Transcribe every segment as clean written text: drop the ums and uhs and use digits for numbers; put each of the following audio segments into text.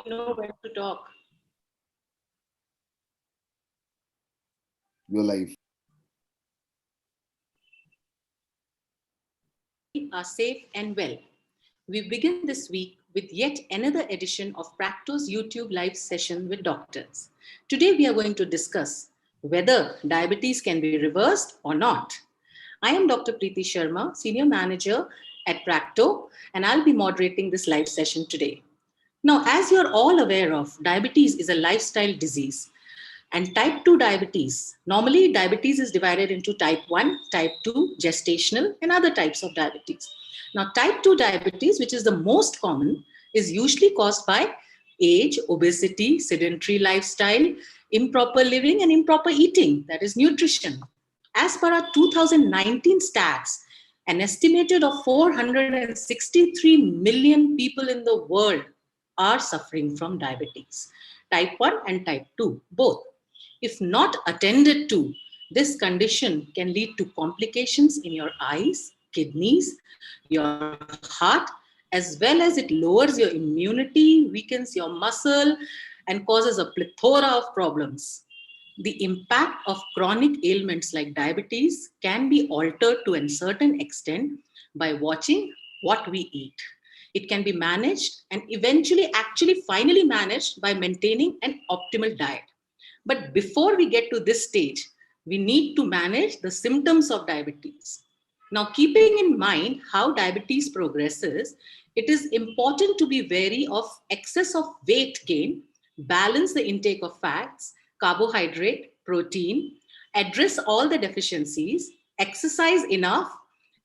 know when to talk. Your life. Are safe and well. We begin this week with yet another edition of Practo's YouTube live session with doctors. Today we are going to discuss whether diabetes can be reversed or not. I am Dr. Preeti Sharma, Senior Manager at Practo, and I'll be moderating this live session today. Now, as you're all aware of, diabetes is a lifestyle disease. And type 2 diabetes, normally diabetes is divided into type 1, type 2, gestational, and other types of diabetes. Now, type 2 diabetes, which is the most common, is usually caused by age, obesity, sedentary lifestyle, improper living, and improper eating, that is nutrition. As per our 2019 stats, an estimated of 463 million people in the world are suffering from diabetes, type 1 and type 2, both. If not attended to, this condition can lead to complications in your eyes, kidneys, your heart, as well as it lowers your immunity, weakens your muscle, and causes a plethora of problems. The impact of chronic ailments like diabetes can be altered to a certain extent by watching what we eat. It can be managed and eventually, finally managed by maintaining an optimal diet. But before we get to this stage, we need to manage the symptoms of diabetes. Now, keeping in mind how diabetes progresses, it is important to be wary of excess of weight gain, balance the intake of fats, carbohydrate, protein, address all the deficiencies, exercise enough,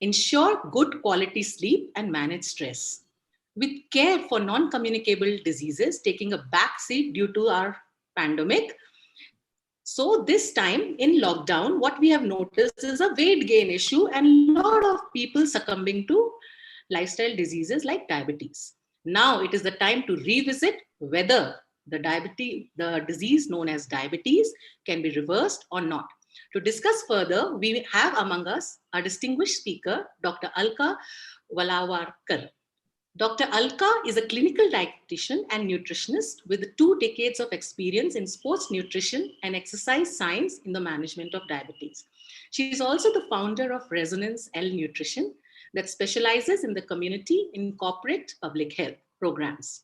ensure good quality sleep, and manage stress. With care for non-communicable diseases taking a backseat due to our pandemic, so this time in lockdown, what we have noticed is a weight gain issue and a lot of people succumbing to lifestyle diseases like diabetes. Now it is the time to revisit whether the disease known as diabetes can be reversed or not. To discuss further, we have among us a distinguished speaker, Dr. Alka Valawarkar. Dr. Alka is a clinical dietitian and nutritionist with 2 decades of experience in sports nutrition and exercise science in the management of diabetes. She is also the founder of Resonance L Nutrition that specializes in the community in corporate public health programs.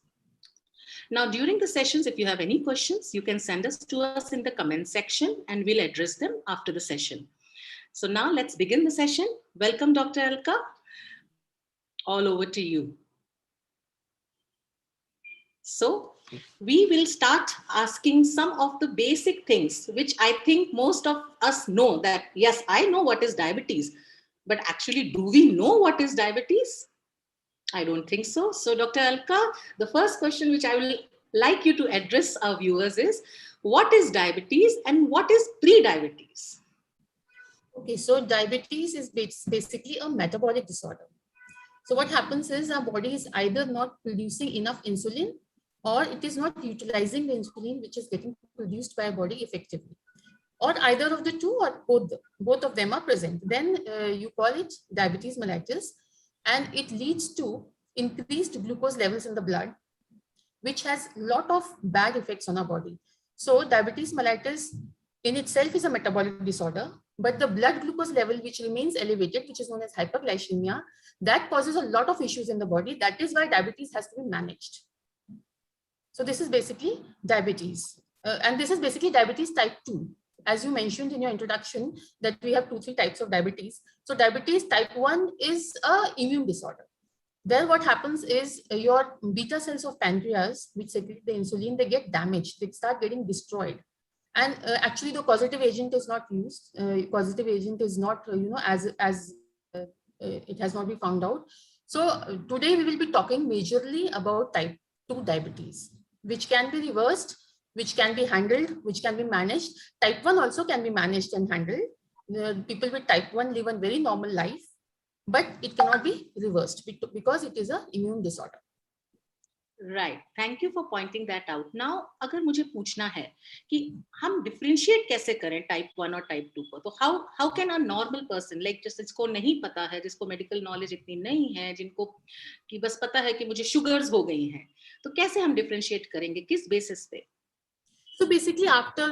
Now, during the sessions, if you have any questions, you can send us in the comment section and we'll address them after the session. So now let's begin the session. Welcome, Dr. Alka. All over to you. So we will start asking some of the basic things, which I think most of us know that, yes, I know what is diabetes, but actually, do we know what is diabetes? I don't think so. So Dr. Alka, the first question which I will like you to address our viewers is, what is diabetes and what is pre-diabetes? Okay, so diabetes is basically a metabolic disorder. So what happens is our body is either not producing enough insulin or it is not utilizing the insulin which is getting produced by our body effectively. Or either of the two or both of them are present. Then you call it diabetes mellitus, and it leads to increased glucose levels in the blood, which has a lot of bad effects on our body. So diabetes mellitus in itself is a metabolic disorder, but the blood glucose level which remains elevated, which is known as hyperglycemia, that causes a lot of issues in the body. That is why diabetes has to be managed. So this is basically diabetes. And this is basically diabetes type 2. As you mentioned in your introduction, that we have 2-3 types of diabetes. So diabetes type 1 is an immune disorder. There what happens is your beta cells of pancreas, which secrete the insulin, they get damaged. They start getting destroyed. And actually the causative agent is not used. Causative agent is not, it has not been found out. So today we will be talking majorly about type 2 diabetes, which can be reversed, which can be handled, which can be managed. Type 1 also can be managed and handled. People with type 1 live a very normal life, but it cannot be reversed because it is an immune disorder. Right, thank you for pointing that out. Now अगर मुझे पूछना है कि हम differentiate कैसे करें type 1 और type 2 को, तो how how can a normal person, like जिसको नहीं पता है, जिसको मेडिकल नॉलेज इतनी नहीं है, जिनको कि बस पता है कि मुझे शुगर्स हो गई हैं, तो कैसे हम डिफरेंशिएट करेंगे, किस बेसिस पे? So basically, after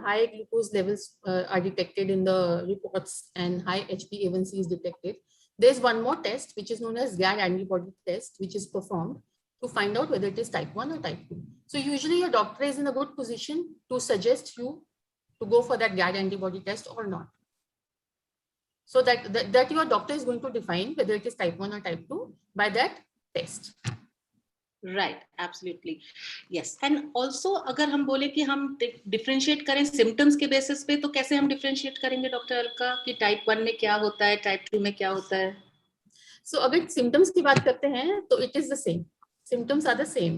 high glucose levels are detected in the reports and high HbA1c is detected, there's one more test which is known as GAD antibody test, which is performed to find out whether it is type 1 or type 2. So usually your doctor is in a good position to suggest you to go for that GAD antibody test or not. So that your doctor is going to define whether it is type 1 or type 2 by that test. Right, absolutely, yes. And also अगर हम बोले कि हम differentiate करें symptoms के basis पे, तो कैसे हम डिफरेंशिएट करेंगे डॉक्टर अलका, कि टाइप 1 में क्या होता है, टाइप 2 में क्या होता है? So अगर सिम्टम्स की बात करते हैं तो it is the same, symptoms are the same.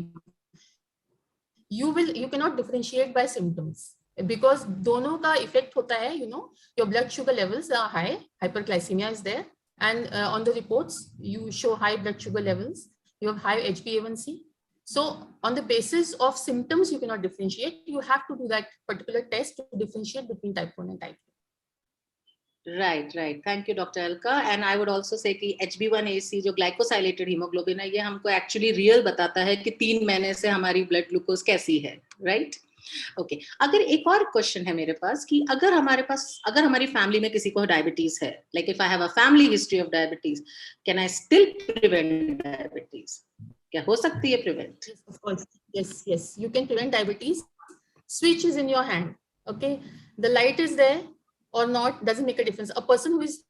You cannot differentiate by symptoms because दोनों का इफेक्ट होता है. Your blood sugar levels are high, hyperglycemia is there, and on the reports you show high blood sugar levels, you have high HbA1c. So on the basis of symptoms you cannot differentiate, you have to do that particular test to differentiate between type 1 and type 2. Right, right, thank you doctor Alka. And I would also say कि HB1AC जो glycosylated haemoglobin है, ये हमको actually real बताता है कि 3 महीने से हमारी ब्लड ग्लूकोज कैसी है, राइट? ओके, अगर एक और क्वेश्चन है मेरे पास कि अगर हमारी फैमिली में किसी को डायबिटीज है, like if I have a family history of diabetes, can I still prevent diabetes? क्या हो सकती है prevent? Yes, of course. Yes, you can prevent diabetes. Switch is in your hand. Okay, the light is there or not doesn't make a difference. A person who is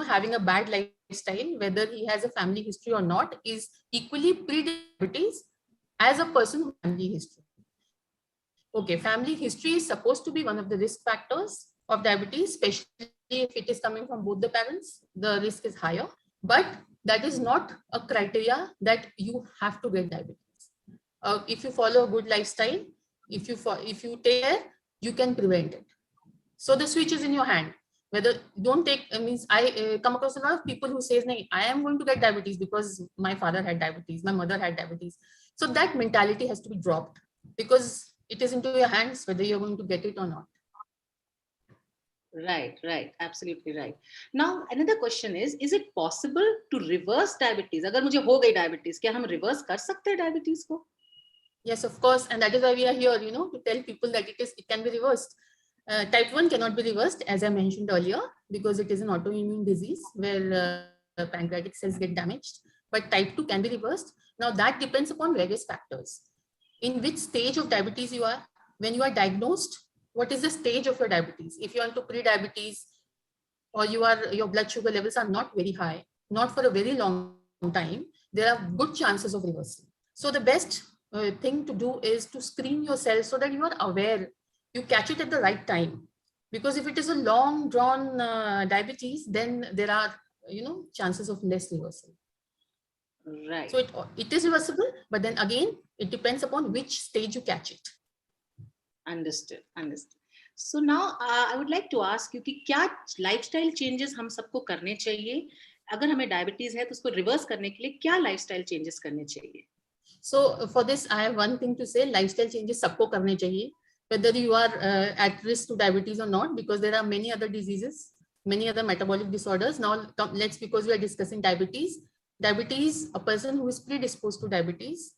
having a bad lifestyle, whether he has a family history or not, is equally pre-diabetes as a person who has family history. Okay, family history is supposed to be one of the risk factors of diabetes, especially if it is coming from both the parents, the risk is higher. But that is not a criteria that you have to get diabetes. If you follow a good lifestyle, if you take care, you can prevent it. So the switch is in your hand. Whether don't take means I come across a lot of people who says, "No, I am going to get diabetes because my father had diabetes, my mother had diabetes." So that mentality has to be dropped because it is into your hands whether you're going to get it or not. Right, absolutely right. Now another question is it possible to reverse diabetes? अगर मुझे हो गई diabetes, क्या हम reverse कर सकते हैं diabetes को? Yes, of course, and that is why we are here, to tell people that it can be reversed. Type 1 cannot be reversed, as I mentioned earlier, because it is an autoimmune disease where pancreatic cells get damaged. But type 2 can be reversed. Now that depends upon various factors. In which stage of diabetes you are, when you are diagnosed, what is the stage of your diabetes? If you are into pre-diabetes or your blood sugar levels are not very high, not for a very long time, there are good chances of reversal. So the best thing to do is to screen yourself so that you are aware, you catch it at the right time. Because if it is a long drawn diabetes, then there are chances of less reversal. Right. So it is reversible, but then again, it depends upon which stage you catch it. Understood. So now I would like to ask you कि क्या lifestyle changes हम सबको करने चाहिए? अगर हमें diabetes है तो उसको reverse करने के लिए क्या lifestyle changes करने चाहिए? So for this, I have one thing to say: lifestyle changes सबको करने चाहिए, whether you are at risk to diabetes or not, because there are many other diseases, many other metabolic disorders. Now, because we are discussing diabetes, a person who is predisposed to diabetes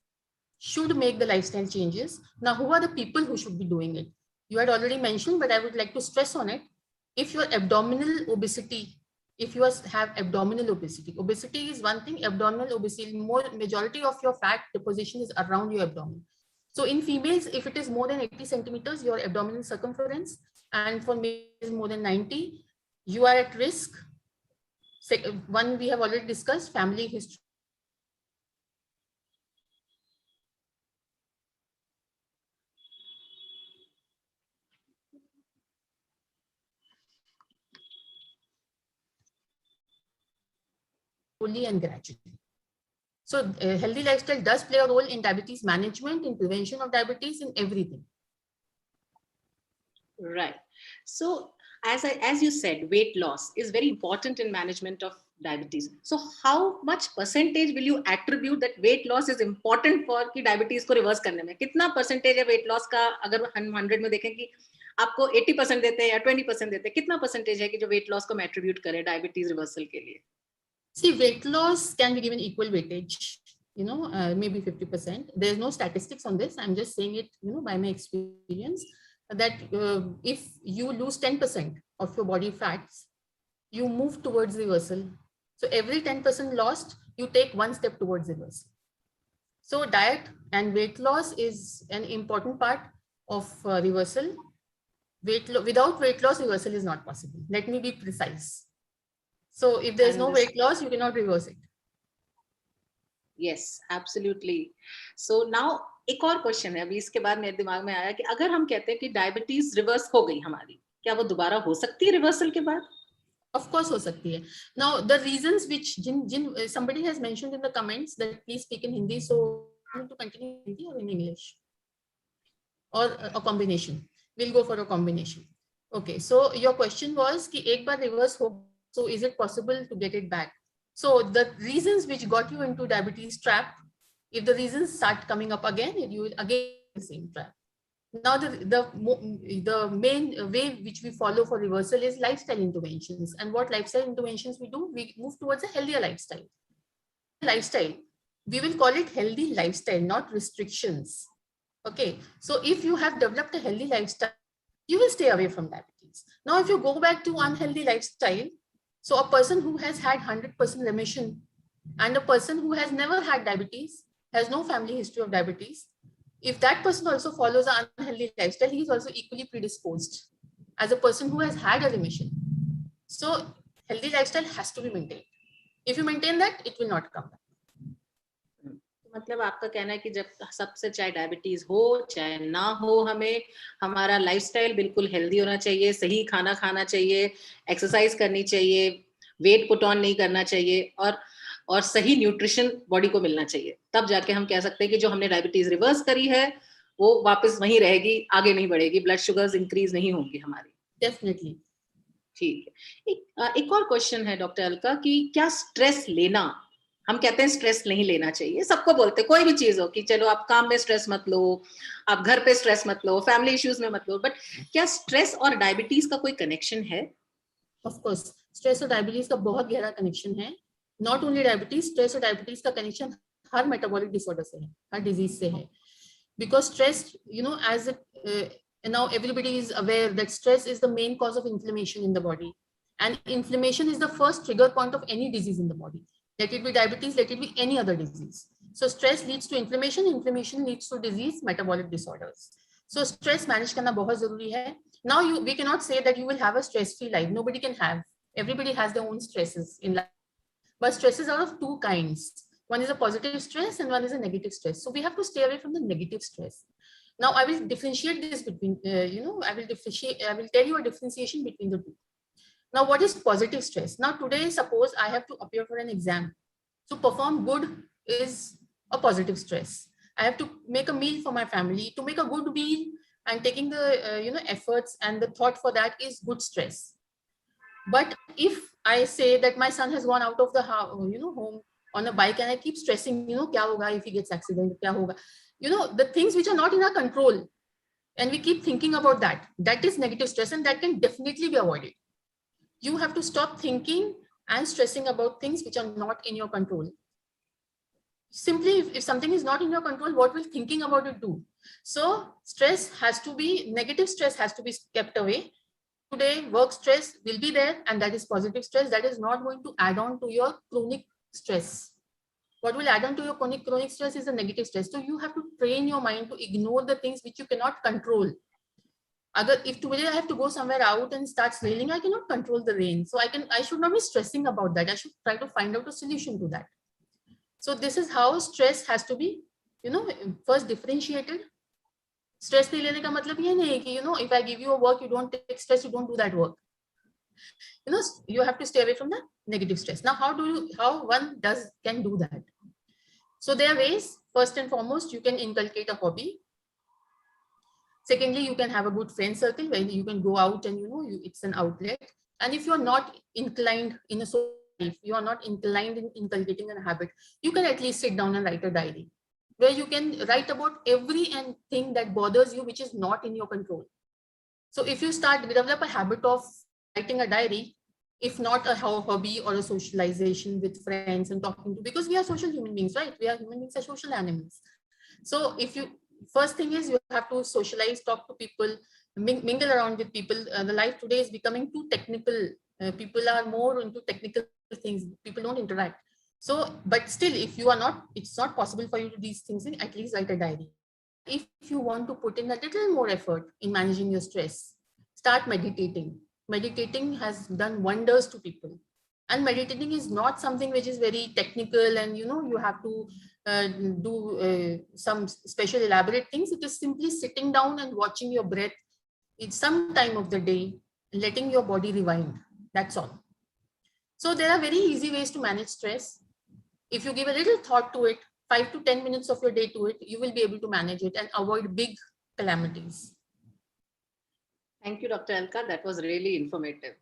should make the lifestyle changes. Now, who are the people who should be doing it? You had already mentioned, but I would like to stress on it. If your abdominal obesity, if you have abdominal obesity is one thing. Abdominal obesity, majority of your fat deposition is around your abdomen. So in females, if it is more than 80 centimeters, your abdominal circumference, and for males more than 90, you are at risk. One we have already discussed, family history. Slowly and gradually. So healthy lifestyle does play a role in diabetes management, in prevention of diabetes, in everything. Right. So as you said, weight loss is very important in management of diabetes. So how much percentage will you attribute that weight loss is important for कि diabetes को reverse करने में? कितना percentage है weight loss का? अगर हम 100 में देखें कि आपको 80% देते हैं या 20% देते हैं, कितना परसेंटेज है कि जो वेट लॉस को हम एट्रीब्यूट करें डायबिटीज रिवर्सल के लिए? See, weight loss can be given equal weightage, maybe 50%. There's no statistics on this. I'm just saying it, by my experience, that if you lose 10% of your body fats, you move towards reversal. So every 10% lost, you take one step towards reversal. So diet and weight loss is an important part of reversal. Without weight loss, reversal is not possible. Let me be precise. So if there's no weight loss, you cannot reverse it. Yes, absolutely. So now एक और question है अभी इसके बाद मेरे दिमाग में आया कि अगर हम कहते हैं कि डायबिटीज रिवर्स हो गई हमारी, क्या वो दोबारा हो सकती है रिवर्सल के बाद? Of course, हो सकती है. Now the reasons which somebody has mentioned in the comments that please speak in Hindi, so I want to continue in Hindi or in English or a combination. We'll go for a combination. Okay, so your question was कि एक बार reverse हो, so is it possible to get it back? So the reasons which got you into diabetes trap, if the reasons start coming up again, you will again the same trap. Now the main way which we follow for reversal is lifestyle interventions. And what lifestyle interventions we do? We move towards a healthier lifestyle. Lifestyle, we will call it healthy lifestyle, not restrictions. Okay, so if you have developed a healthy lifestyle, you will stay away from diabetes. Now, if you go back to unhealthy lifestyle, so a person who has had 100% remission and a person who has never had diabetes, has no family history of diabetes, if that person also follows an unhealthy lifestyle, he is also equally predisposed as a person who has had a remission. So healthy lifestyle has to be maintained. If you maintain that, it will not come back. मतलब आपका कहना है कि जब सबसे चाहे diabetes हो चाहे ना हो, हमें हमारा लाइफस्टाइल बिल्कुल हेल्दी होना चाहिए, सही खाना खाना चाहिए, एक्सरसाइज करनी चाहिए, वेट पुट ऑन नहीं करना चाहिए और सही न्यूट्रिशन बॉडी को मिलना चाहिए, तब जाके हम कह सकते हैं कि जो हमने डायबिटीज रिवर्स करी है वो वापस वहीं रहेगी, आगे नहीं बढ़ेगी, ब्लड शुगर्स इंक्रीज नहीं होंगी हमारी. डेफिनेटली. ठीक है. एक और क्वेश्चन है डॉक्टर अलका कि क्या स्ट्रेस लेना, हम कहते हैं स्ट्रेस नहीं लेना चाहिए, सबको बोलते कोई भी चीज हो कि चलो आप काम में स्ट्रेस मत लो, आप घर पे स्ट्रेस मत लो, फैमिली इश्यूज में मत लो, बट क्या स्ट्रेस और डायबिटीज का कोई कनेक्शन है? ऑफ कोर्स स्ट्रेस और डायबिटीज का बहुत गहरा कनेक्शन है. नॉट ओनली डायबिटीज, स्ट्रेस और डायबिटीज का कनेक्शन हर मेटाबॉलिक डिसऑर्डर से है, हर डिजीज से है. Because stress, as now everybody is aware that stress is the main cause of inflammation in the body, and inflammation is the first trigger point of any disease in the body. Let it be diabetes, let it be any other disease. So stress leads to inflammation, inflammation leads to disease, metabolic disorders. So stress manage करना बहुत जरूरी है. Now we cannot say that you will have a stress-free life. Nobody can have. Everybody has their own stresses in life, but stresses are of two kinds. One is a positive stress and one is a negative stress. So we have to stay away from the negative stress. Now I will differentiate this between, I will tell you a differentiation between the two. Now, what is positive stress? Now today, suppose I have to appear for an exam. To perform good is a positive stress. I have to make a meal for my family. To make a good meal and taking the, efforts and the thought for that is good stress. But if I say that my son has gone out of the house, home on a bike, and I keep stressing, kya hoga if he gets accident, kya hoga, the things which are not in our control, and we keep thinking about that, that is negative stress, and that can definitely be avoided. You have to stop thinking and stressing about things which are not in your control. Simply, if something is not in your control, what will thinking about it do? So stress has to be, negative stress has to be kept away. Today, work stress will be there, and that is positive stress. That is not going to add on to your chronic stress. What will add on to your chronic stress is a negative stress. So you have to train your mind to ignore the things which you cannot control. If today I have to go somewhere out and starts raining, I cannot control the rain. So I should not be stressing about that. I should try to find out a solution to that. So this is how stress has to be, first differentiated. Stress नहीं लेने का मतलब ये नहीं है कि if I give you a work, you don't take stress, you don't do that work. You have to stay away from the negative stress. Now, how one can do that? So there are ways. First and foremost, you can inculcate a hobby. Secondly, you can have a good friend circle where you can go out and it's an outlet. And if you're not inclined in a social you are not inclined in inculcating a habit, you can at least sit down and write a diary where you can write about every and thing that bothers you, which is not in your control. So if you start develop a habit of writing a diary, if not a hobby or a socialization with friends and talking to, because we are social human beings, right? We are human beings, are social animals. So if you, first thing is you have to socialize, talk to people, mingle around with people. The life today is becoming too technical. People are more into technical things. People don't interact. So, but still, if you are not, it's not possible for you to do these things, at least write a diary. And if you want to put in a little more effort in managing your stress, start meditating. Meditating has done wonders to people. And meditating is not something which is very technical and you have to do some special elaborate things. It is simply sitting down and watching your breath. It's some time of the day, letting your body rewind. That's all. So there are very easy ways to manage stress. If you give a little thought to it, 5 to 10 minutes of your day to it, you will be able to manage it and avoid big calamities. Thank you, Dr. Alka. That was really informative.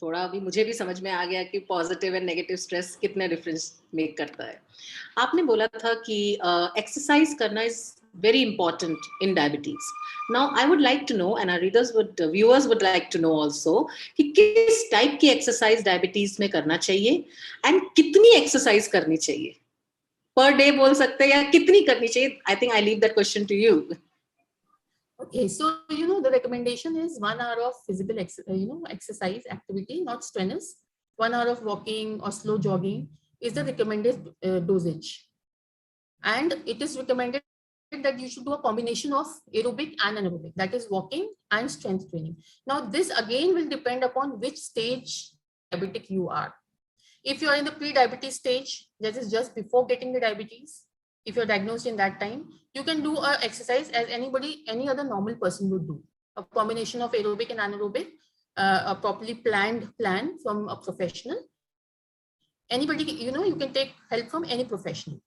थोड़ा अभी मुझे भी समझ में आ गया कि positive and negative stress कितने difference make करता है. आपने बोला था कि एक्सरसाइज करना is very important in diabetes. Now, I would like to know, and our viewers would like to know also, कि किस टाइप की एक्सरसाइज डायबिटीज में करना चाहिए एंड कितनी एक्सरसाइज करनी चाहिए. पर डे बोल सकते हैं या कितनी करनी चाहिए? I think I leave that question to you. Okay, so the recommendation is 1 hour of physical exercise activity, not strenuous. 1 hour of walking or slow jogging is the recommended dosage, and it is recommended that you should do a combination of aerobic and anaerobic, that is walking and strength training. Now, this again will depend upon which stage diabetic you are. If you are in the pre-diabetes stage, that is just before getting the diabetes, if you're diagnosed in that time, you can do a exercise as any other normal person would do. A combination of aerobic and anaerobic, a properly planned plan from a professional. Anybody, you can take help from any professional.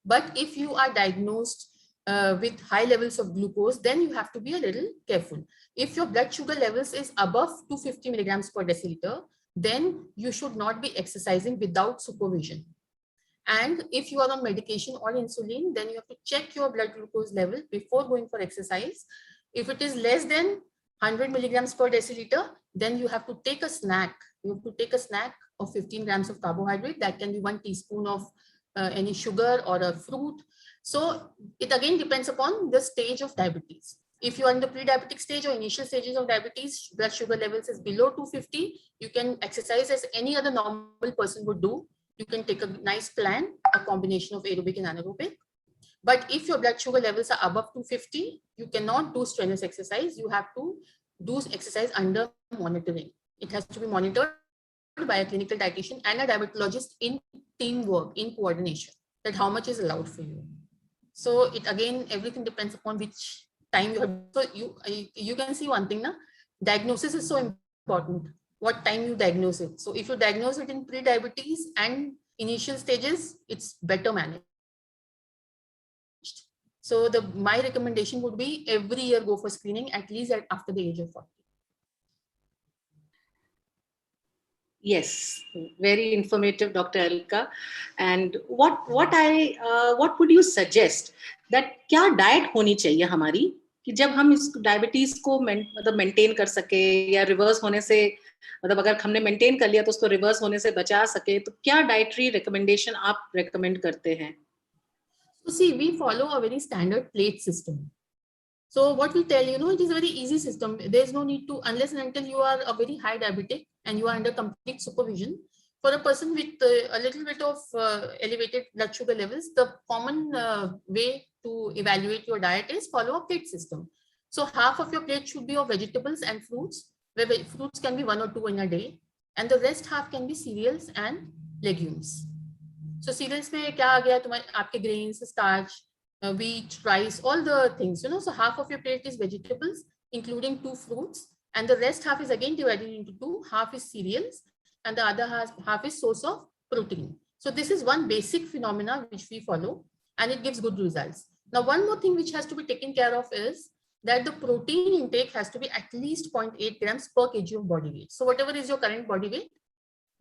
But if you are diagnosed with high levels of glucose, then you have to be a little careful. If your blood sugar levels is above 250 milligrams per deciliter, then you should not be exercising without supervision. And if you are on medication or insulin, then you have to check your blood glucose level before going for exercise. If it is less than 100 milligrams per deciliter, then you have to take a snack. You have to take a snack of 15 grams of carbohydrate. That can be 1 teaspoon of any sugar or a fruit. So it again depends upon the stage of diabetes. If you are in the pre-diabetic stage or initial stages of diabetes, blood sugar levels is below 250, you can exercise as any other normal person would do. You can take a nice plan, a combination of aerobic and anaerobic. But if your blood sugar levels are above 250, you cannot do strenuous exercise. You have to do exercise under monitoring. It has to be monitored by a clinical dietitian and a diabetologist in teamwork, in coordination, that how much is allowed for you. So it again, everything depends upon which time you have. So you can see one thing, diagnosis is so important. What time you diagnose it. So if you diagnose it in pre-diabetes and initial stages, it's better managed. So my recommendation would be every year go for screening, at least after the age of 40. Yes, very informative, Dr. Alka. And what would you suggest that क्या diet होनी चाहिए हमारी कि जब हम इस diabetes को मतलब मेंटेन कर सके या रिवर्स होने से, मतलब अगर हमने मेंटेन कर लिया तो उसको रिवर्स होने से बचा सके, तो क्या डाइटरी रिकमेंडेशन आप रेकमेंड करते हैं? So see, we follow a very standard plate system. So what we tell, it is a very easy system. There's no need to, unless and until you are a very high diabetic and you are under complete supervision. For a person with a little bit of elevated blood sugar levels, the common way to evaluate your diet is follow a plate system. So half of your plate should be of vegetables and fruits, where fruits can be 1 or 2 in a day, and the rest half can be cereals and legumes. So cereals में क्या आ गया तुम्हारे आपके grains, starch, wheat, rice, all the things, so half of your plate is vegetables, including 2 fruits, and the rest half is again divided into 2, half is cereals, and the other half is source of protein. So this is one basic phenomena which we follow, and it gives good results. Now, one more thing which has to be taken care of is that the protein intake has to be at least 0.8 grams per kg of body weight. So whatever is your current body weight,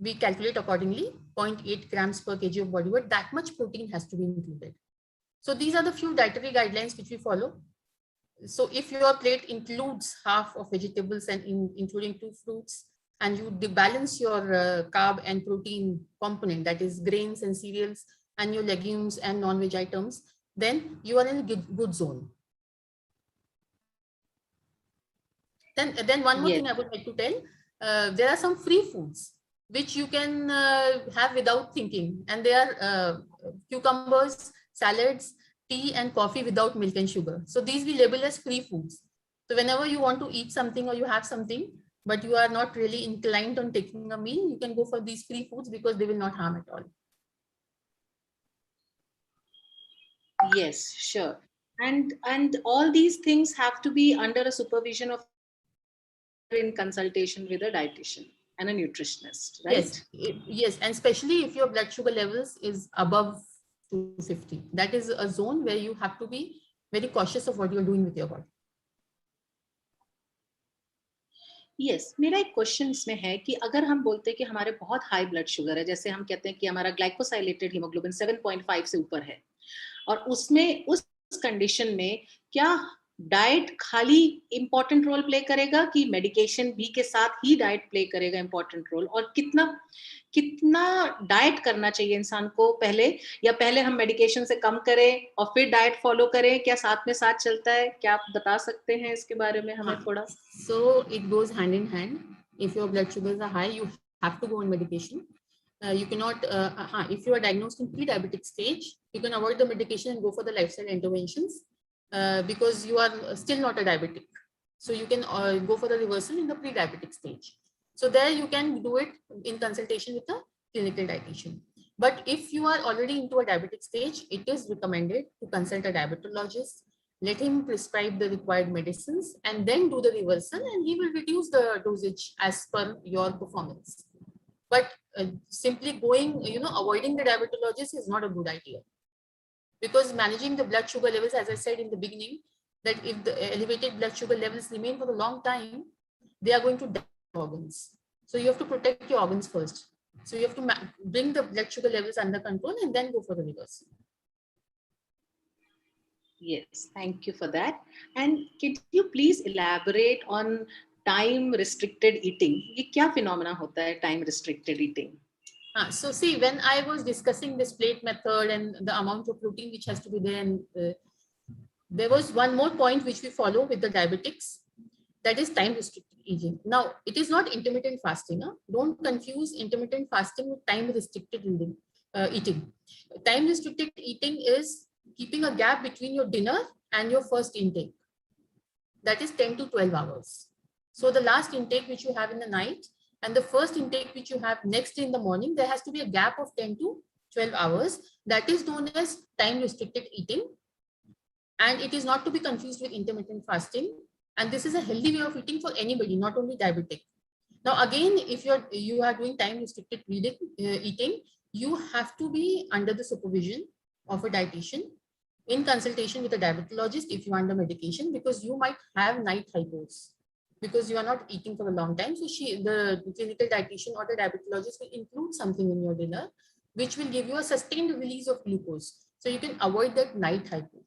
we calculate accordingly, 0.8 grams per kg of body weight, that much protein has to be included. So these are the few dietary guidelines which we follow. So if your plate includes half of vegetables and including 2 fruits, and you balance your carb and protein component, that is grains and cereals, and your legumes and non-veg items, then you are in a good zone. Then one more Yes. thing I would like to tell, there are some free foods which you can have without thinking, and they are cucumbers, salads, tea and coffee without milk and sugar. So these we label as free foods. So whenever you want to eat something or you have something, but you are not really inclined on taking a meal, you can go for these free foods because they will not harm at all. Yes, sure. And all these things have to be under a supervision of in consultation with a dietitian and a nutritionist, Yes, right? yes, and especially if your blood sugar levels is above 250, that is a zone where you have to be very cautious of what you're doing with your body. Yes, मेरा एक question इसमें है कि अगर हम बोलते हैं कि हमारे बहुत हाई ब्लड शुगर है, जैसे हम कहते हैं कि हमारा ग्लाइकोसाइलेटेड हीमोग्लोबिन 7.5 से ऊपर है, और उसमें उस कंडीशन में क्या डाइट खाली इंपॉर्टेंट रोल प्ले करेगा कि मेडिकेशन भी के साथ ही डाइट प्ले करेगा इंपॉर्टेंट रोल, और कितना कितना डाइट करना चाहिए इंसान को पहले, या पहले हम मेडिकेशन से कम करें और फिर डाइट फॉलो करें, क्या साथ में साथ चलता है? क्या आप बता सकते हैं इसके बारे में हमें थोड़ा? So it goes hand in hand. If your blood sugars are high, you have to go on medication. You cannot, if you are diagnosed in pre-diabetic stage, you can avoid the medication and go for the lifestyle interventions because you are still not a diabetic. So you can go for the reversal in the pre-diabetic stage. So there you can do it in consultation with a clinical dietitian. But if you are already into a diabetic stage, it is recommended to consult a diabetologist, let him prescribe the required medicines, and then do the reversal, and he will reduce the dosage as per your performance. But simply going, avoiding the diabetologist is not a good idea, because managing the blood sugar levels, as I said in the beginning, that if the elevated blood sugar levels remain for a long time, they are going to damage organs. So you have to protect your organs first. So you have to bring the blood sugar levels under control and then go for the reversal. Yes, thank you for that. And could you please elaborate on time restricted eating? ये क्या phenomena होता है time restricted eating? So see, when I was discussing this plate method and the amount of protein which has to be there, and there was one more point which we follow with the diabetics, that is time restricted eating. Now, it is not intermittent fasting. Huh? Don't confuse intermittent fasting with time restricted eating. Time restricted eating is keeping a gap between your dinner and your first intake. That is 10 to 12 hours. So the last intake which you have in the night and the first intake which you have next in the morning, there has to be a gap of 10 to 12 hours. That is known as time restricted eating. And it is not to be confused with intermittent fasting. And this is a healthy way of eating for anybody, not only diabetic. Now, again, if you are doing time restricted eating, you have to be under the supervision of a dietitian in consultation with a diabetologist if you are under medication, because you might have night hypos because you are not eating for a long time. So the clinical dietitian or the diabetologist will include something in your dinner which will give you a sustained release of glucose. So you can avoid that night hypo.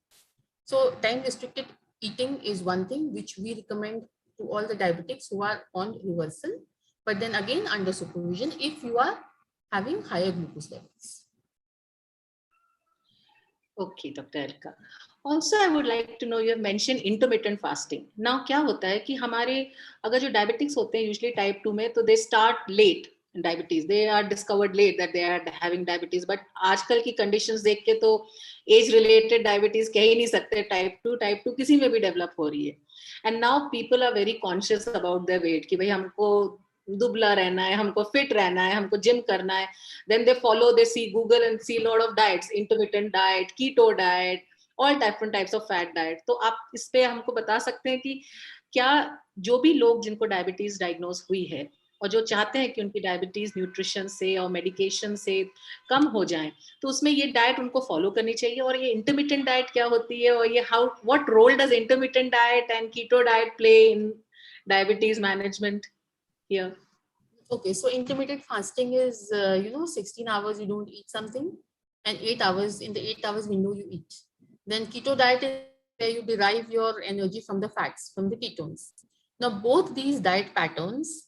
So time restricted eating is one thing which we recommend to all the diabetics who are on reversal, but then again under supervision if you are having higher glucose levels. Okay, Dr. Alka. Also, I would like to know, you have mentioned intermittent fasting. Now, क्या होता है कि हमारे अगर जो diabetics होते हैं usually type 2 में, तो they start late in diabetes. They are discovered late that they are having diabetes. But आजकल की conditions देख के तो age related diabetes कह ही नहीं सकते. Type 2 किसी में भी develop हो रही है. And now people are very conscious about their weight कि भाई हमको दुबला रहना है, हमको फिट रहना है, हमको जिम करना है. Then they follow, they see Google and see a lot of diets, intermittent diet, keto diet, all different types of fat diet. तो आप इस पे हमको बता सकते हैं कि क्या जो भी लोग जिनको डायबिटीज डायग्नोज हुई है और जो चाहते हैं कि उनकी डायबिटीज न्यूट्रिशन से और मेडिकेशन से कम हो जाए, तो उसमें ये डाइट उनको फॉलो करनी चाहिए, और ये इंटरमिटेंट डाइट क्या होती है, और ये how what role does intermittent diet and keto diet play in diabetes management here? Okay, so intermittent fasting is, 16 hours you don't eat something, and 8 hours, in the 8 hours window you eat. Then keto diet is where you derive your energy from the fats, from the ketones. Now, both these diet patterns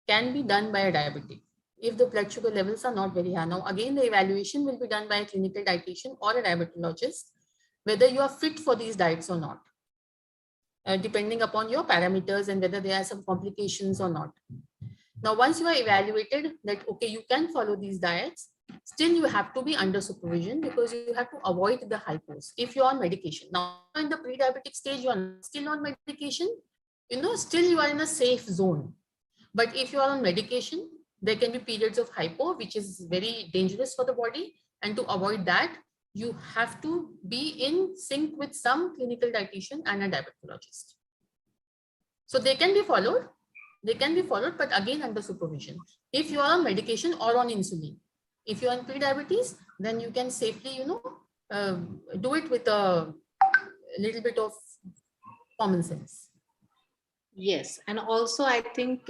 can be done by a diabetic if the blood sugar levels are not very high. Now, again, the evaluation will be done by a clinical dietitian or a diabetologist, whether you are fit for these diets or not, depending upon your parameters and whether there are some complications or not. Now, once you are evaluated that, okay, you can follow these diets, still you have to be under supervision because you have to avoid the hypos if you're on medication. Now, if you're in the pre-diabetic stage, you are not still on medication, still you are in a safe zone. But if you are on medication, there can be periods of hypo, which is very dangerous for the body. And to avoid that, you have to be in sync with some clinical dietitian and a diabetologist. So they can be followed, but again under supervision. If you are on medication or on insulin, if you are on pre-diabetes, then you can safely, do it with a little bit of common sense. Yes, and also I think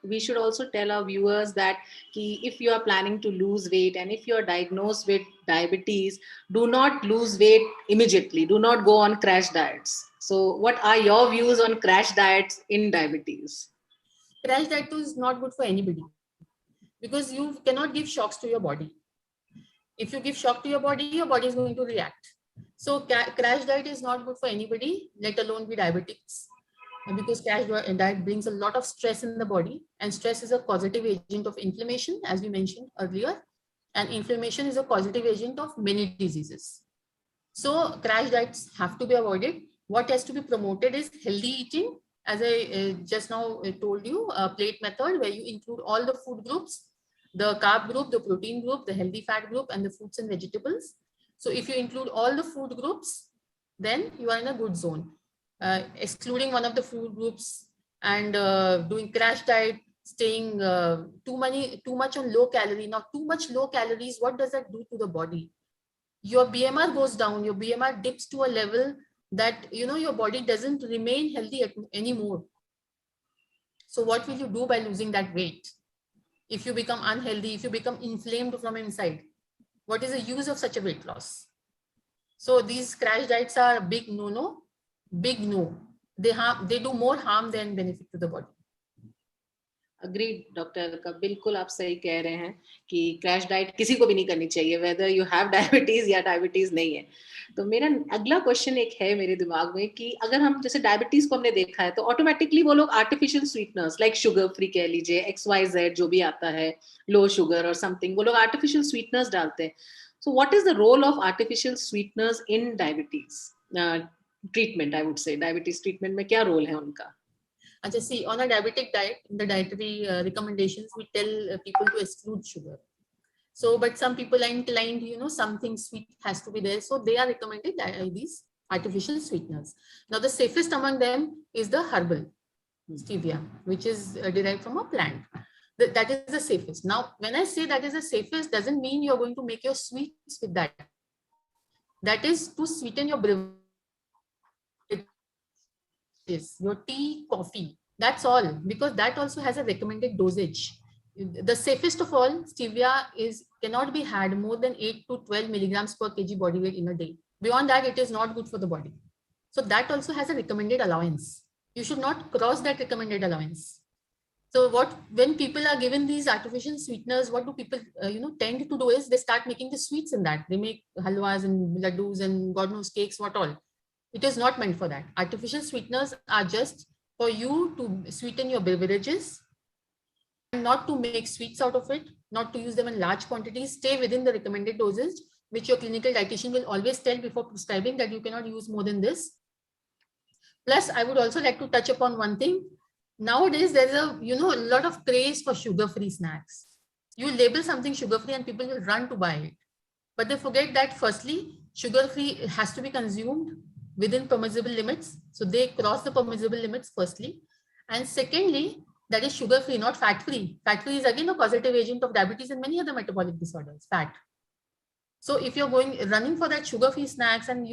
we should also tell our viewers that if you are planning to lose weight and if you are diagnosed with diabetes, do not lose weight immediately. Do not go on crash diets. So, what are your views on crash diets in diabetes? Crash diet is not good for anybody because you cannot give shocks to your body. If you give shock to your body is going to react. So crash diet is not good for anybody, let alone be diabetics. And because crash diet brings a lot of stress in the body, and stress is a causative agent of inflammation, as we mentioned earlier. And inflammation is a causative agent of many diseases. So crash diets have to be avoided. What has to be promoted is healthy eating. As I just now told you, a plate method where you include all the food groups, the carb group, the protein group, the healthy fat group, and the fruits and vegetables. So if you include all the food groups, then you are in a good zone. Excluding one of the food groups and doing crash diet, staying too much on low calorie. Now, too much low calories, what does that do to the body? Your BMR goes down, your BMR dips to a level that your body doesn't remain healthy anymore. So what will you do by losing that weight? If you become unhealthy, if you become inflamed from inside, what is the use of such a weight loss? So these crash diets are a big no. Big no. They do more harm than benefit to the body. Agreed doctor Alka, बिल्कुल आप सही कह रहे हैं कि crash diet किसी को भी नहीं करनी चाहिए, वेदर यू हैव डायबिटीज या डायबिटीज नहीं है. तो मेरा अगला क्वेश्चन एक है मेरे दिमाग में कि अगर हम जैसे डायबिटीज को हमने देखा है तो ऑटोमेटिकली वो लोग artificial sweeteners like sugar free कह लीजिए, XYZ जो भी आता है, लो शुगर और समथिंग, वो लोग आर्टिफिशियल स्वीटनर्स डालते हैं. So what is the role of artificial sweeteners in diabetes treatment? I would say diabetes treatment में क्या रोल है उनका? See, on a diabetic diet, in the dietary recommendations, we tell people to exclude sugar. So, but some people are inclined, something sweet has to be there. So they are recommended these artificial sweeteners. Now, the safest among them is the herbal stevia, which is derived from a plant. That is the safest. Now, when I say that is the safest, doesn't mean you're going to make your sweets with that. That is to sweeten your your tea, coffee. That's all, because that also has a recommended dosage. The safest of all, stevia cannot be had more than 8 to 12 milligrams per kg body weight in a day. Beyond that, it is not good for the body. So that also has a recommended allowance. You should not cross that recommended allowance. So when people are given these artificial sweeteners, what do people tend to do is they start making the sweets in that. They make halwas and laddus and God knows cakes, what all. It is not meant for that. Artificial sweeteners are just for you to sweeten your beverages, and not to make sweets out of it, not to use them in large quantities. Stay within the recommended dosage, which your clinical dietitian will always tell before prescribing that you cannot use more than this. Plus, I would also like to touch upon one thing. Nowadays, there's a lot of craze for sugar-free snacks. You label something sugar-free and people will run to buy it. But they forget that firstly, sugar-free has to be consumed within permissible limits. So they cross the permissible limits firstly. And secondly, that is sugar-free, not fat-free. Fat-free is again a causative agent of diabetes and many other metabolic disorders, fat. So if you're running for that sugar-free snacks and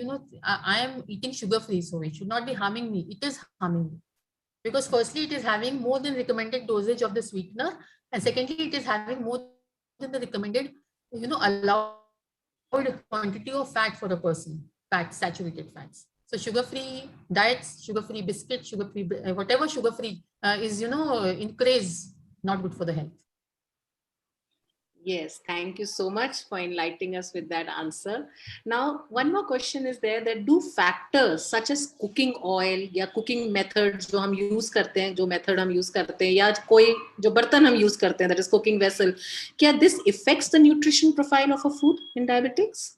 I am eating sugar-free, so it should not be harming me. It is harming me. Because firstly, it is having more than recommended dosage of the sweetener, and secondly, it is having more than the recommended, allowed quantity of fat for a person, fat, saturated fats. So sugar-free diets, sugar-free biscuits, sugar-free, whatever sugar-free is, in craze, not good for the health. Yes, thank you so much for enlightening us with that answer. Now, one more question is there, that do factors such as cooking oil या cooking methods जो हम use करते हैं, जो method हम use करते हैं, या कोई जो बर्तन हम use करते हैं, that is cooking vessel, क्या this affects the nutrition profile of a food in diabetics?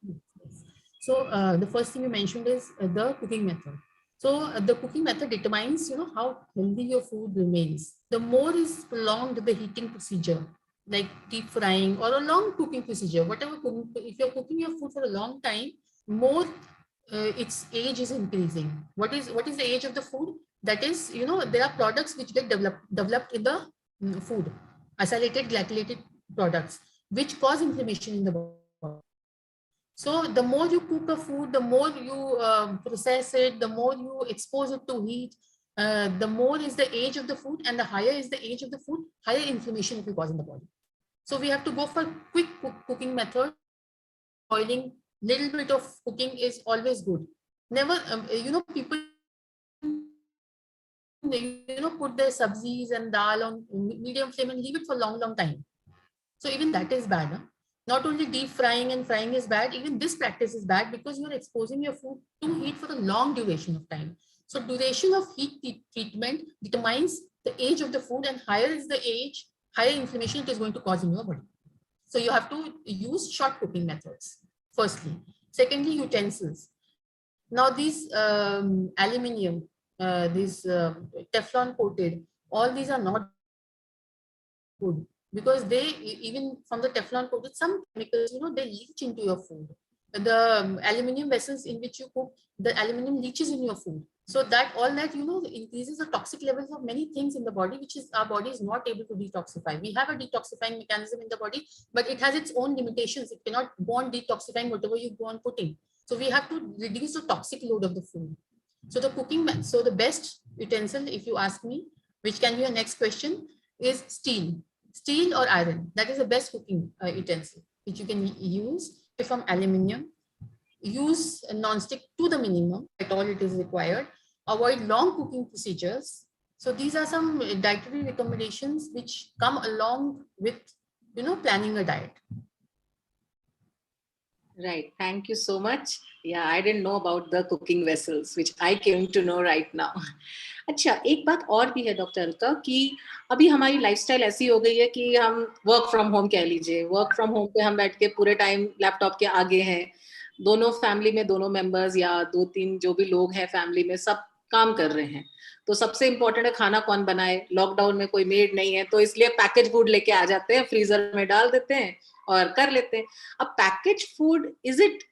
Yes. So the first thing you mentioned is the cooking method. So the cooking method determines, how healthy your food remains. The more is prolonged the heating procedure, like deep frying or a long cooking procedure, whatever cooking, if you're cooking your food for a long time, more its age is increasing. What is the age of the food? That is, there are products which get developed in the food, acylated glycolated products, which cause inflammation in the body. So the more you cook a food, the more you process it, the more you expose it to heat, the more is the age of the food, and the higher is the age of the food, higher inflammation it will cause in the body. So we have to go for quick cooking methods. Boiling, little bit of cooking is always good. Never, people, put their sabzis and dal on medium flame and leave it for long time. So even that is bad. Huh? Not only deep frying and frying is bad, even this practice is bad because you are exposing your food to heat for a long duration of time. So duration of heat treatment determines the age of the food, and higher is the age, higher inflammation it is going to cause in your body. So you have to use short cooking methods, firstly. Secondly, utensils. Now these aluminium, these Teflon coated, all these are not good because they, even from the Teflon coated, some chemicals, they leach into your food. The aluminum vessels in which you cook, the aluminum leaches in your food. So that all that, increases the toxic levels of many things in the body, which is our body is not able to detoxify. We have a detoxifying mechanism in the body, but it has its own limitations. It cannot go on detoxifying whatever you go on putting. So we have to reduce the toxic load of the food. So so the best utensil, if you ask me, which can be your next question, is steel or iron. That is the best cooking utensil which you can use. From aluminium, use non-stick to the minimum at all it is required. Avoid long cooking procedures. So these are some dietary recommendations which come along with, planning a diet. Right. Thank you so much. Yeah, I didn't know about the cooking vessels, which I came to know right now. अच्छा, एक बात और भी है doctor Alka कि अभी हमारी lifestyle ऐसी हो गई है कि हम वर्क फ्रॉम होम कह लीजिए, वर्क फ्रॉम होम पे हम बैठ के पूरे टाइम लैपटॉप के आगे हैं, दोनों फैमिली में दोनों मेंबर्स या दो तीन जो भी लोग हैं फैमिली में सब काम कर रहे हैं, तो सबसे इम्पोर्टेंट है खाना कौन बनाए, लॉकडाउन में कोई मेड नहीं है, तो इसलिए पैकेज फूड लेके आ जाते हैं, फ्रीजर में डाल देते हैं और कर लेते हैं. अब package food, is it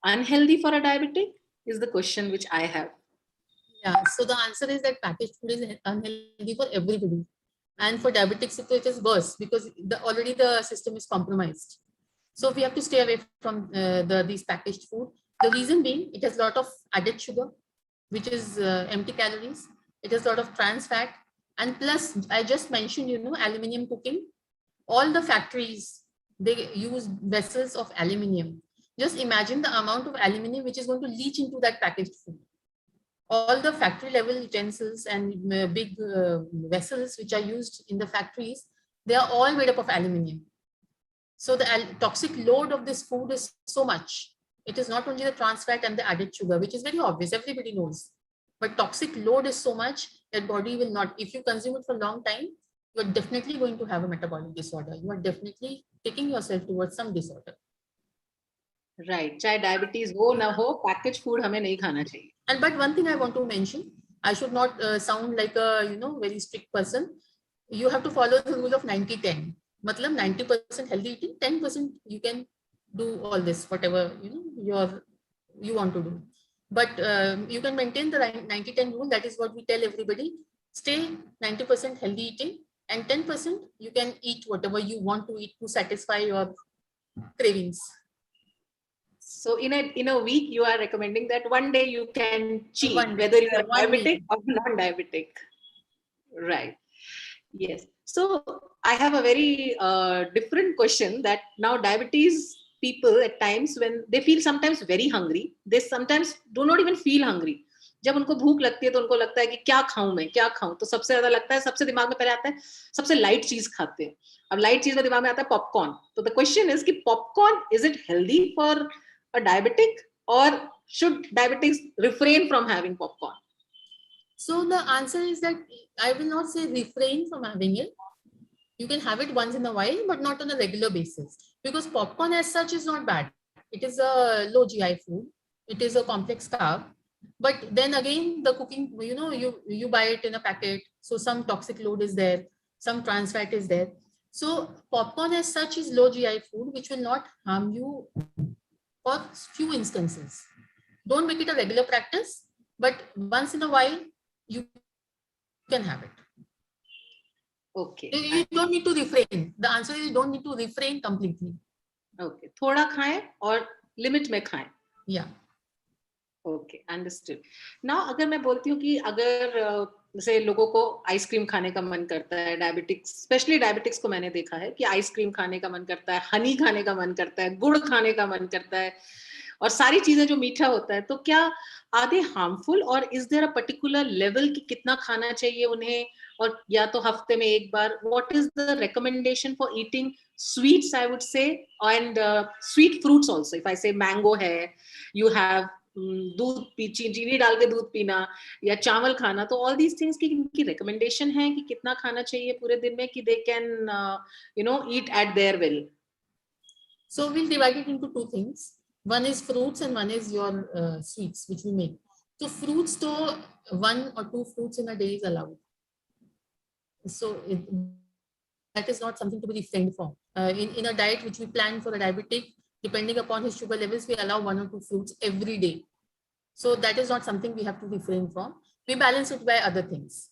unhealthy for a diabetic is the question which I have. Yeah, so the answer is that packaged food is unhealthy for everybody. And for diabetics, it is worse because already the system is compromised. So we have to stay away from these packaged food. The reason being, it has a lot of added sugar, which is empty calories. It has a lot of trans fat. And plus, I just mentioned, aluminium cooking. All the factories, they use vessels of aluminium. Just imagine the amount of aluminium which is going to leach into that packaged food. All the factory level utensils and big vessels which are used in the factories, they are all made up of aluminium. So the toxic load of this food is so much. It is not only the trans fat and the added sugar, which is very obvious, everybody knows. But toxic load is so much that body will not, if you consume it for a long time, you are definitely going to have a metabolic disorder. You are definitely taking yourself towards some disorder. Right. चाहे diabetes हो ना हो, packaged food हमें नहीं खाना चाहिए. And but one thing I want to mention, I should not sound like a very strict person. You have to follow the rule of 90-10. Matlab 90% healthy eating, 10% you can do all this, whatever you want to do. But you can maintain the 90-10 rule. That is what we tell everybody. Stay 90% healthy eating, and 10% you can eat whatever you want to eat to satisfy your cravings. So in a week, you are recommending that one day you can cheat, One day, whether you are one diabetic day. or non-diabetic. Right. Yes. So I have a very different question that now diabetes people at times when they feel sometimes very hungry, they sometimes do not even feel hungry. जब उनको भूख लगती है तो उनको लगता है कि क्या खाऊं तो सबसे ज्यादा लगता है सबसे दिमाग में पहले आता है सबसे लाइट चीज खाते हैं अब लाइट चीज में दिमाग में आता है पॉपकॉर्न तो द क्वेश्चन इज कि popcorn is it healthy for a diabetic or should diabetics refrain from having popcorn So the answer is that I will not say refrain from having it. You can have it once in a while, but not on a regular basis. Because popcorn as such is not bad. It is a low GI food. It is a complex carb. But then again, the cooking, you buy it in a packet. So some toxic load is there, some trans fat is there. So popcorn as such is low GI food, which will not harm you for few instances. Don't make it a regular practice, but once in a while, you can have it. Okay You don't need to refrain. The answer is you don't need to refrain completely. Okay थोड़ा खाएं और limit में खाएं Yeah. Okay understood now अगर मैं बोलती हूँ कि अगर जैसे लोगों को आइसक्रीम खाने का मन करता है डायबिटिक्स स्पेशली डायबिटिक्स को मैंने देखा है कि आइसक्रीम खाने का मन करता है हनी खाने का मन करता है गुड़ खाने का मन करता है और सारी चीजें जो मीठा होता है तो क्या आर दे हार्मफुल और is there a particular level कि कितना खाना चाहिए उन्हें और या तो हफ्ते में एक बार what is the recommendation for eating sweets I would say and sweet fruits also if I say mango है यू हैव दूध चीनी डाल के दूध पीना या चावल खाना तो ऑल दीज थिंग्स की इनकी रिकमेंडेशन है कि कितना खाना चाहिए पूरे दिन में कि they can eat eight there will So we'll divide it into two things. One is fruits and one is your sweets, which we make. So fruits, though, one or two fruits in a day is allowed. So that is not something to be refrained from. In a diet which we plan for a diabetic, depending upon his sugar levels, we allow one or two fruits every day. So that is not something we have to refrain from. We balance it by other things.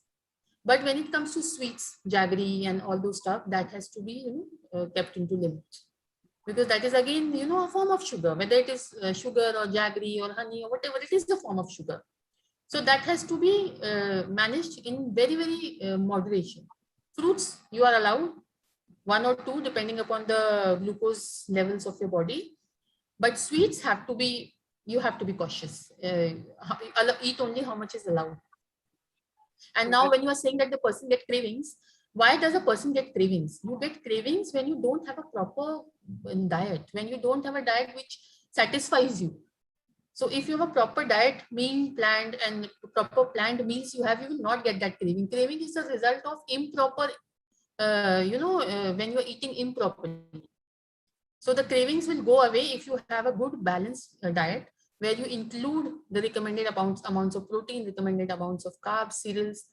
But when it comes to sweets, jaggery and all those stuff, that has to be kept into limit. Because that is again, a form of sugar, whether it is sugar or jaggery or honey or whatever, it is the form of sugar. So that has to be managed in very, very moderation. Fruits, you are allowed one or two, depending upon the glucose levels of your body. But sweets you have to be cautious. Eat only how much is allowed. And now when you are saying that the person get cravings, why does a person get cravings? You get cravings when you don't have a proper diet, when you don't have a diet which satisfies you. So if you have a proper diet, meal planned and proper planned meals you have, you will not get that craving. Craving is a result of improper, when you are eating improperly. So the cravings will go away if you have a good balanced diet where you include the recommended amounts of protein, recommended amounts of carbs, cereals,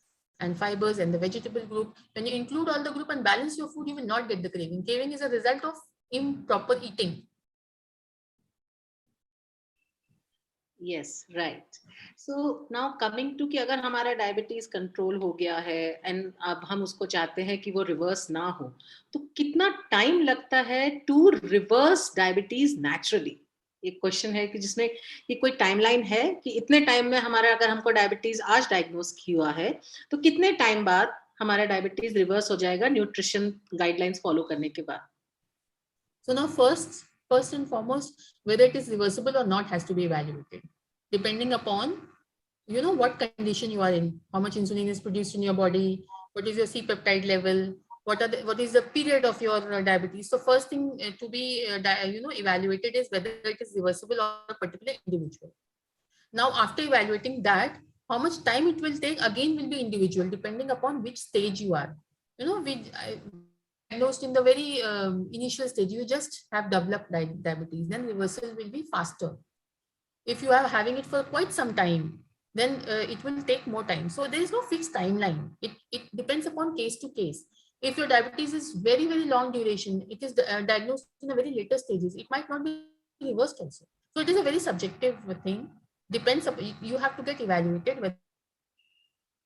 and fibers, and the vegetable group. When you include all the group and balance your food, you will not get the craving. Craving is a result of improper eating. Yes, right. So now coming to कि अगर हमारा diabetes control हो गया है and अब हम उसको चाहते हैं कि वो रिवर्स ना हो तो कितना टाइम लगता है टू रिवर्स डायबिटीज नेचुरली एक क्वेश्चन है कि जिसमें कि कोई टाइमलाइन है कि इतने टाइम में हमारा अगर हमको डायबिटीज आज डायग्नोस हुआ है तो कितने टाइम बाद हमारा डायबिटीज रिवर्स हो जाएगा न्यूट्रिशन गाइडलाइंस फॉलो करने के बाद So now first and foremost, whether it is reversible or not has to be evaluated, depending upon what condition you are in, how much insulin is produced in your body, what is your C-peptide level, what is the period of your diabetes. So first thing to be evaluated is whether it is reversible or a particular individual. Now after evaluating that, how much time it will take again will be individual depending upon which stage you are. Diagnosed in the very initial stage, you just have developed diabetes, then reversal will be faster. If you are having it for quite some time, then it will take more time. So there is no fixed timeline. It depends upon case to case. If your diabetes is very, very long duration, it is diagnosed in a very later stages, it might not be reversed also. So it is a very subjective thing. Depends upon, you have to get evaluated whether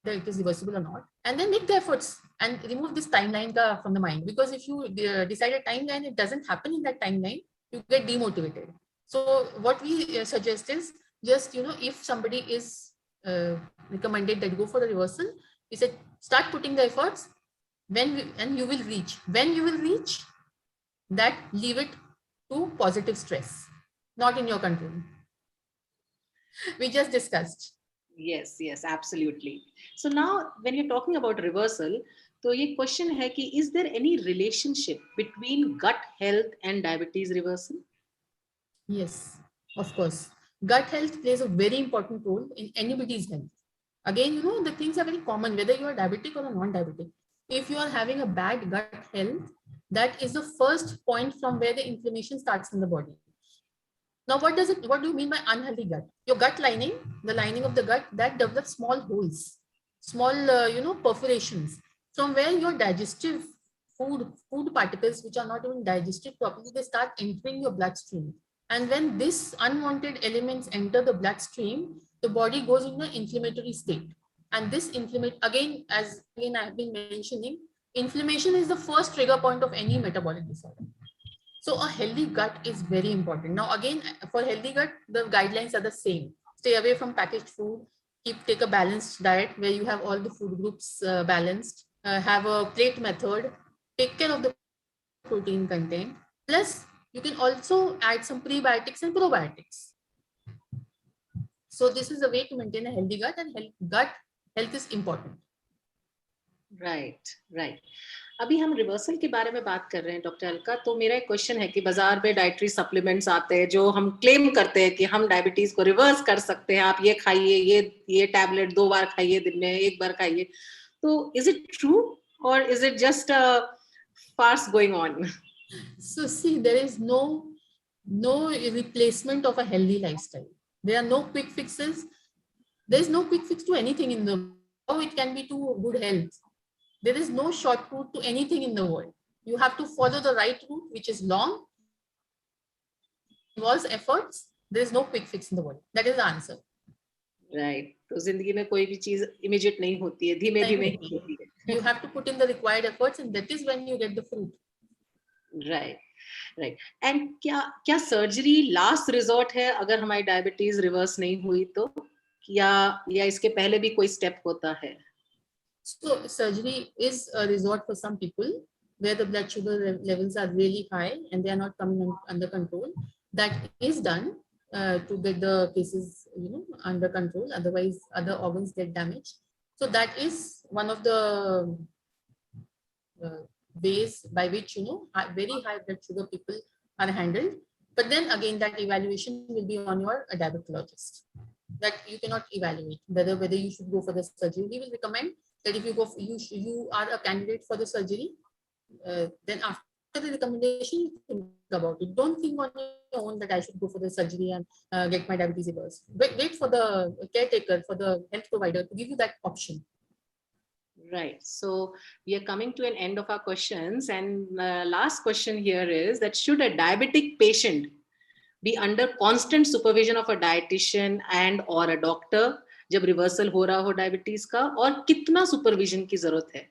it is reversible or not, and then make the efforts and remove this timeline from the mind. Because if you decide a timeline, it doesn't happen in that timeline, you get demotivated. So what we suggest is just, if somebody is recommended that go for the reversal, we said start putting the efforts and you will reach. When you will reach, that leave it to positive stress, not in your control. We just discussed. Yes, yes, absolutely. So now when you're talking about reversal, तो ये question है कि is there any relationship between gut health and diabetes reversal? Yes, of course. Gut health plays a very important role in anybody's health. Again, the things are very common, whether you are diabetic or a non-diabetic. If you are having a bad gut health, that is the first point from where the inflammation starts in the body. Now, what do you mean by unhealthy gut? Your gut lining, the lining of the gut, that develops small holes, small, perforations from where your digestive food particles, which are not even digested properly, they start entering your bloodstream. And when this unwanted elements enter the bloodstream, the body goes in an inflammatory state. And this again I have been mentioning, inflammation is the first trigger point of any metabolic disorder. So a healthy gut is very important. Now, again, for healthy gut, the guidelines are the same. Stay away from packaged food. Take a balanced diet where you have all the food groups balanced. Have a plate method. Take care of the protein content. Plus, you can also add some prebiotics and probiotics. So this is a way to maintain a healthy gut, and gut health is important. Right right अभी हम reversal के बारे में बात कर रहे हैं doctor Alka, तो मेरा एक क्वेश्चन है कि बाजार में डाइटरी सप्लीमेंट्स आते हैं जो हम क्लेम करते हैं कि हम डायबिटीज को रिवर्स कर सकते हैं, आप ये खाइए, ये टैबलेट 2 बार खाइए, दिन में 1 बार खाइए, तो इज इट ट्रू और is it just a farce going on? So see, there is no replacement of a healthy lifestyle. There are no quick fixes. There is no quick fix to anything in the world. How it can be to good health? There is no short route to anything in the world. You have to follow the right route, which is long, involves efforts. There is no quick fix in the world. That is the answer. Right, तो जिंदगी में कोई भी चीज immediate नहीं होती है, धीमे धीमे ही होती है. You have to put in the required efforts, and that is when you get the fruit. Right right. And क्या सर्जरी लास्ट रिजॉर्ट है अगर हमारी डायबिटीज रिवर्स नहीं हुई तो, या इसके पहले भी कोई स्टेप होता है? So surgery is a resort for some people where the blood sugar levels are really high and they are not coming under control. That is done to get the cases under control. Otherwise, other organs get damaged. So that is one of the ways by which very high blood sugar people are handled. But then again, that evaluation will be on your diabetologist. That you cannot evaluate whether you should go for the surgery. We will recommend that if you go, you are a candidate for the surgery, then after the recommendation, think about it. Don't think on your own that I should go for the surgery and get my diabetes reversed. Wait for the caretaker, for the health provider to give you that option. Right. So we are coming to an end of our questions, and last question here is that should a diabetic patient be under constant supervision of a dietitian and or a doctor जब reversal हो रहा हो diabetes का, और कितना supervision की जरूरत है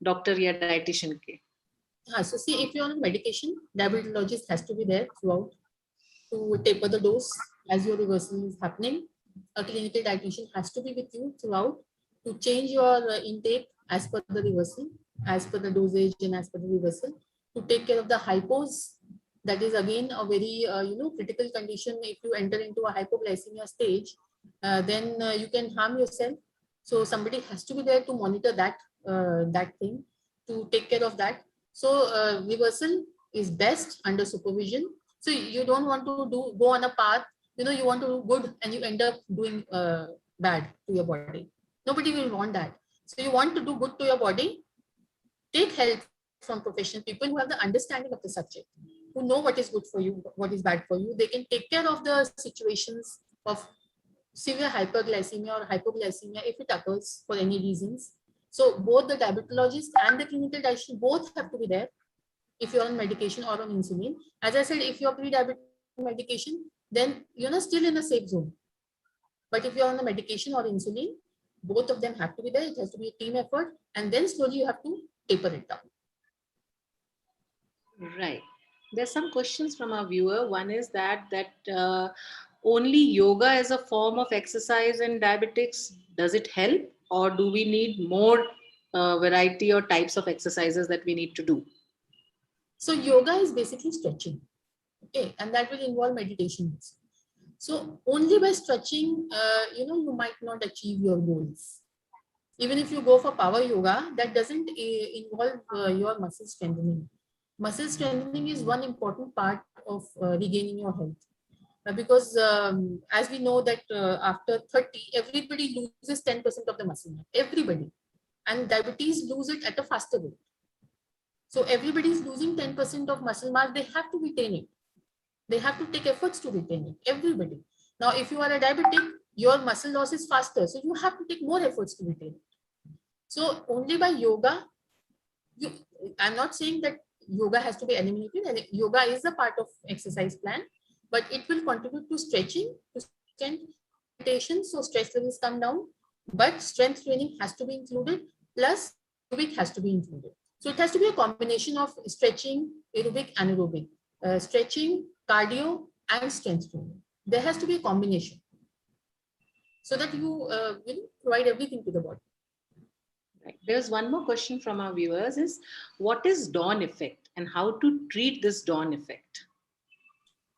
डॉक्टर या डाइटिशियन के? So see, if you're on medication, diabetologist has to be there throughout to taper the dose as your reversal is happening. A clinical dietitian has to be with you throughout to change your intake as per the reversal, as per the dosage and as per the reversal, to take care of the hypos. That is again a very critical condition. If you enter into a hypoglycemia stage, then you can harm yourself. So somebody has to be there to monitor that thing, to take care of that. So reversal is best under supervision. So you don't want to go on a path, you want to do good and you end up doing bad to your body. Nobody will want that. So you want to do good to your body, take help from professional people who have the understanding of the subject, who know what is good for you, what is bad for you. They can take care of the situations of severe hyperglycemia or hypoglycemia if it occurs for any reasons. So both the diabetologist and the clinical dietitian both have to be there if you're on medication or on insulin. As I said, if you're pre-diabetic medication, then you're still in a safe zone. But if you're on the medication or insulin, both of them have to be there. It has to be a team effort, and then slowly you have to taper it down. Right. There's some questions from our viewer. One is that only yoga as a form of exercise in diabetics, does it help, or do we need more variety or types of exercises that we need to do? So yoga is basically stretching, okay, and that will involve meditation. So only by stretching, you might not achieve your goals. Even if you go for power yoga, that doesn't involve your muscle strengthening. Muscle strengthening is one important part of regaining your health. Because as we know that after 30, everybody loses 10% of the muscle mass, everybody. And diabetes lose it at a faster rate. So everybody is losing 10% of muscle mass, they have to retain it. They have to take efforts to retain it, everybody. Now, if you are a diabetic, your muscle loss is faster. So you have to take more efforts to retain it. So only by yoga, I'm not saying that yoga has to be eliminated. And yoga is a part of exercise plan, but it will contribute to stretching, to strength, meditation, so stress levels come down. But strength training has to be included, plus aerobic has to be included. So it has to be a combination of stretching, aerobic, anaerobic, stretching, cardio, and strength training. There has to be a combination so that you will provide everything to the body. Right. There's one more question from our viewers is, what is dawn effect and how to treat this dawn effect?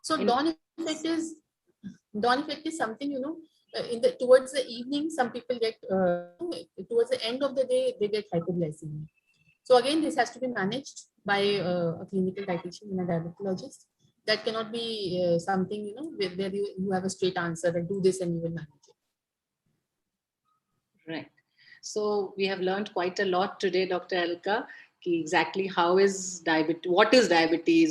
So In, dawn effect is something, in the towards the evening, some people get towards the end of the day they get hypoglycemia. So again, this has to be managed by a clinical dietitian and a diabetologist. That cannot be something, where you have a straight answer and do this and you will manage it. right. So we have learned quite a lot today, Dr. Alka, exactly how is diabetes,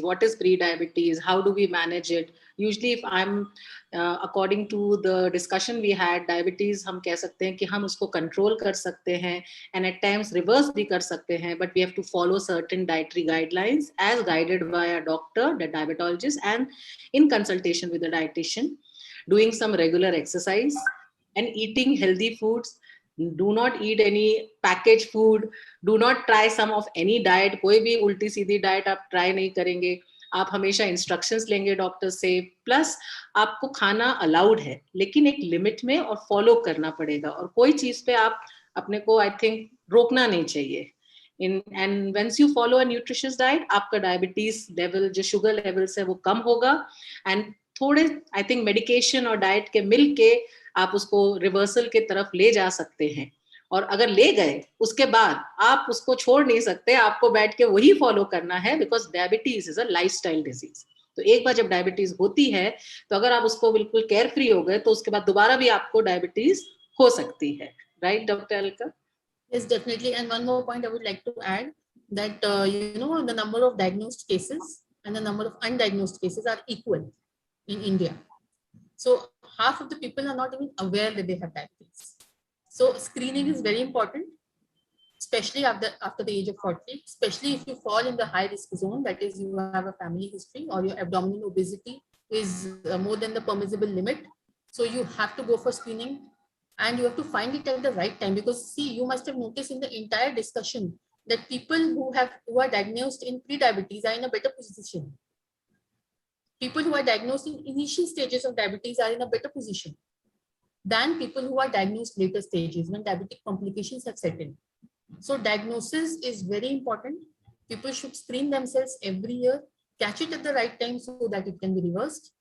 what is pre-diabetes, how do we manage it. Usually if I'm according to the discussion we had, diabetes हम कह सकते हैं कि हम उसको control कर सकते हैं and at times reverse भी कर सकते हैं, but we have to follow certain dietary guidelines as guided by a doctor, the diabetologist, and in consultation with the dietitian, doing some regular exercise and eating healthy foods. Do not eat any packaged food. Do not try some of any diet. कोई भी उल्टी सीधी diet आप try नहीं करेंगे. आप हमेशा instructions लेंगे doctor से. प्लस आपको खाना अलाउड है, लेकिन एक लिमिट में और फॉलो करना पड़ेगा. और कोई चीज पे आप अपने को आई थिंक रोकना नहीं चाहिए. And once you follow a nutritious diet, आपका डायबिटीज लेवल, जो शुगर लेवल्स है, वो कम होगा. एंड थोड़े आई थिंक मेडिकेशन और डाइट के मिल के आप उसको रिवर्सल के तरफ ले जा सकते हैं. और अगर ले गए उसके बाद आप उसको छोड़ नहीं सकते, आपको बैठ के वही फॉलो करना है, because diabetes is a lifestyle disease. तो एक बार जब डायबिटीज होती है, तो अगर आप उसको बिल्कुल केयर फ्री हो गए, तो उसके बाद दोबारा भी आपको डायबिटीज हो सकती है. Right doctor Alka? Yes, definitely. And one more point I would like to add, that the number of diagnosed cases and the number of undiagnosed cases are equal in India. So half of the people are not even aware that they have diabetes. So screening is very important, especially after the age of 40, especially if you fall in the high risk zone, that is you have a family history or your abdominal obesity is more than the permissible limit. So you have to go for screening, and you have to find it at the right time. Because see, you must have noticed in the entire discussion that people who are diagnosed in pre-diabetes are in a better position. People who are diagnosed in initial stages of diabetes are in a better position than people who are diagnosed later stages when diabetic complications have set in. So diagnosis is very important. People should screen themselves every year, catch it at the right time so that it can be reversed.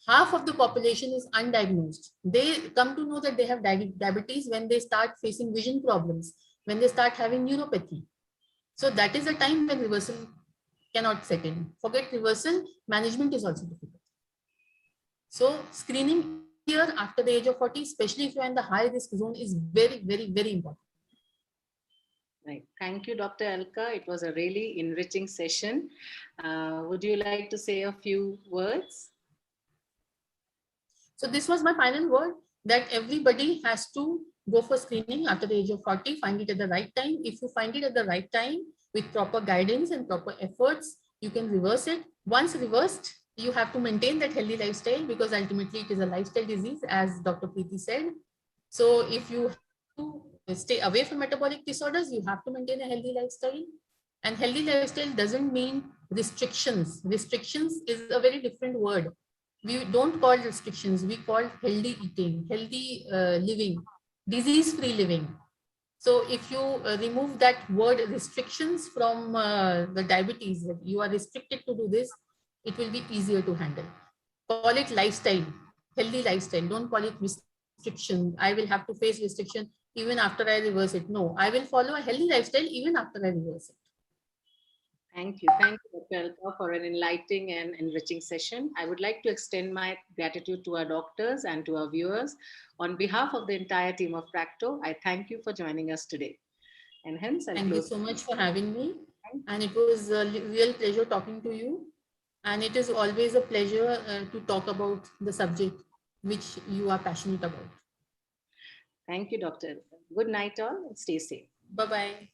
Half of the population is undiagnosed. They come to know that they have diabetes when they start facing vision problems, when they start having neuropathy. So that is the time when reversal cannot set in. Forget reversal, management is also difficult. So screening here after the age of 40, especially if you're in the high risk zone, is very, very, very important. Right. Thank you, Dr. Alka. It was a really enriching session. Would you like to say a few words? So this was my final word, that everybody has to go for screening after the age of 40, find it at the right time. If you find it at the right time with proper guidance and proper efforts, you can reverse it. Once reversed, you have to maintain that healthy lifestyle, because ultimately it is a lifestyle disease, as Dr. Preeti said. So if you have to stay away from metabolic disorders, you have to maintain a healthy lifestyle. And healthy lifestyle doesn't mean restrictions. Restrictions is a very different word. We don't call restrictions, we call healthy eating, healthy living, disease-free living. So if you remove that word restrictions from the diabetes, that you are restricted to do this, it will be easier to handle. Call it lifestyle, healthy lifestyle. Don't call it restriction. I will have to face restriction even after I reverse it. No, I will follow a healthy lifestyle even after I reverse it. Thank you. Thank you, Dr. Alka, for an enlightening and enriching session. I would like to extend my gratitude to our doctors and to our viewers. On behalf of the entire team of Practo, I thank you for joining us today. And hence, I'll Thank you close. so much for having me. Thank And it was a real pleasure talking to you. And it is always a pleasure to talk about the subject which you are passionate about. you, Dr. Alka. Good night, all, and stay safe. Bye bye.